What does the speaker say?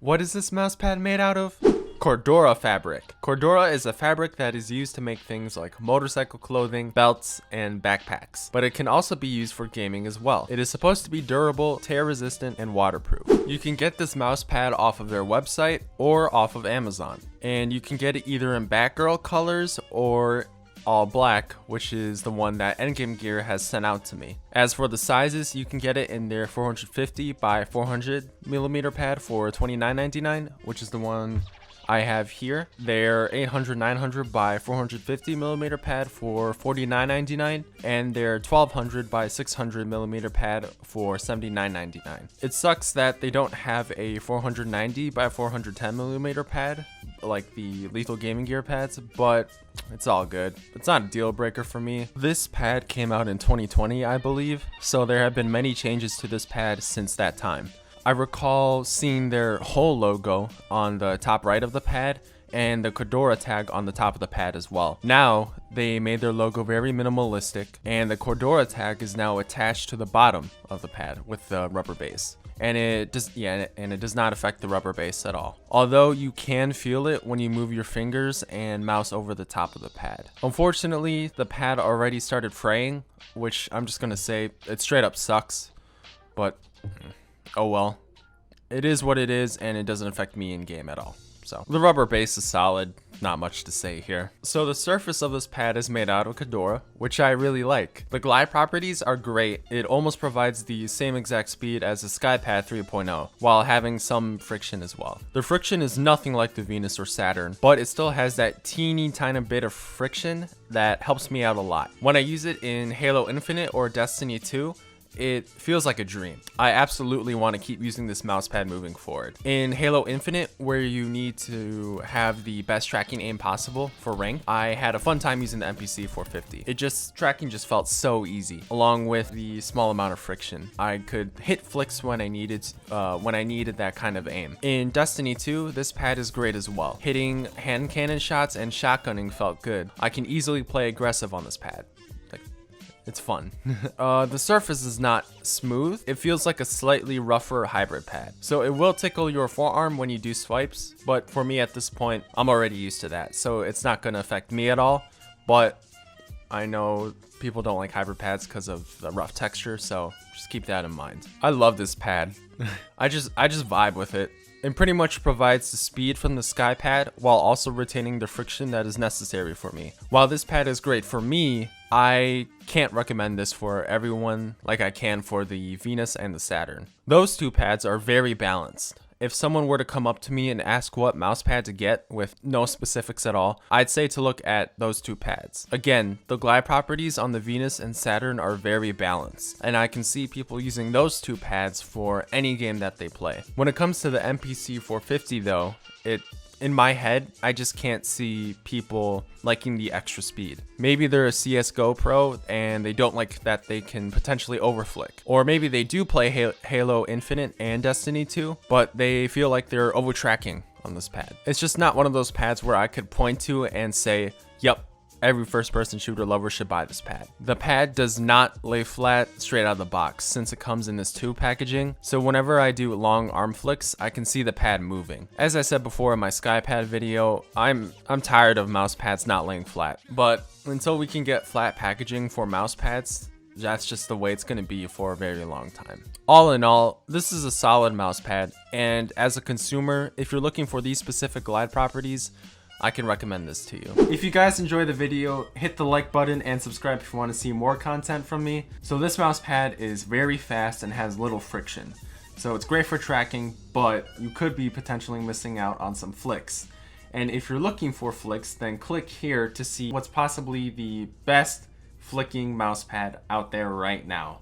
What is this mouse pad made out of? Cordura fabric. Cordura is a fabric that is used to make things like motorcycle clothing, belts, and backpacks, but it can also be used for gaming as well. It is supposed to be durable, tear resistant, and waterproof. You can get this mouse pad off of their website or off of Amazon, and you can get it either in Batgirl colors or all black, which is the one that Endgame Gear has sent out to me. As for the sizes, you can get it in their 450 by 400 millimeter pad for $29.99, which is the one I have here. Their 800-900 by 450 millimeter pad for $49.99, and their 1200 by 600 millimeter pad for $79.99. It sucks that they don't have a 490 by 410 millimeter pad like the Lethal Gaming Gear pads, but it's all good. It's not a deal breaker for me. This pad came out in 2020, I believe, so there have been many changes to this pad since that time. I recall seeing their whole logo on the top right of the pad and the Cordura tag on the top of the pad as well. Now, they made their logo very minimalistic, and the Cordura tag is now attached to the bottom of the pad with the rubber base. And it does not affect the rubber base at all. Although you can feel it when you move your fingers and mouse over the top of the pad. Unfortunately, the pad already started fraying, which I'm just gonna say it straight up sucks, but oh well. It is what it is, and it doesn't affect me in game at all. So the rubber base is solid, not much to say here. So the surface of this pad is made out of Cordura, which I really like. The glide properties are great. It almost provides the same exact speed as the Skypad 3.0, while having some friction as well. The friction is nothing like the Venus or Saturn, but it still has that teeny tiny bit of friction that helps me out a lot. When I use it in Halo Infinite or Destiny 2, it feels like a dream. I absolutely want to keep using this mouse pad moving forward. In Halo Infinite, where you need to have the best tracking aim possible for rank, I had a fun time using the MPC 450. Tracking just felt so easy, along with the small amount of friction. I could hit flicks when I needed that kind of aim. In Destiny 2, this pad is great as well. Hitting hand cannon shots and shotgunning felt good. I can easily play aggressive on this pad. It's fun. The surface is not smooth. It feels like a slightly rougher hybrid pad. So it will tickle your forearm when you do swipes, but for me at this point, I'm already used to that. So it's not gonna affect me at all, but I know people don't like hybrid pads because of the rough texture, so just keep that in mind. I love this pad. I just vibe with it. It pretty much provides the speed from the Skypad while also retaining the friction that is necessary for me. While this pad is great for me, I can't recommend this for everyone like I can for the Venus and the Saturn. Those two pads are very balanced. If someone were to come up to me and ask what mouse pad to get with no specifics at all, I'd say to look at those two pads. Again, the glide properties on the Venus and Saturn are very balanced, and I can see people using those two pads for any game that they play. When it comes to the MPC 450 though, in my head, I just can't see people liking the extra speed. Maybe they're a CSGO pro and they don't like that they can potentially overflick. Or maybe they do play Halo Infinite and Destiny 2, but they feel like they're over-tracking on this pad. It's just not one of those pads where I could point to and say, yep, every first-person shooter lover should buy this pad. The pad does not lay flat straight out of the box since it comes in this tube packaging, so whenever I do long arm flicks, I can see the pad moving. As I said before in my Skypad video, I'm tired of mouse pads not laying flat, but until we can get flat packaging for mouse pads, that's just the way it's going to be for a very long time. All in all, this is a solid mouse pad, and as a consumer, if you're looking for these specific glide properties, I can recommend this to you. If you guys enjoy the video, hit the like button and subscribe if you want to see more content from me. So this mouse pad is very fast and has little friction. So it's great for tracking, but you could be potentially missing out on some flicks. And if you're looking for flicks, then click here to see what's possibly the best flicking mouse pad out there right now.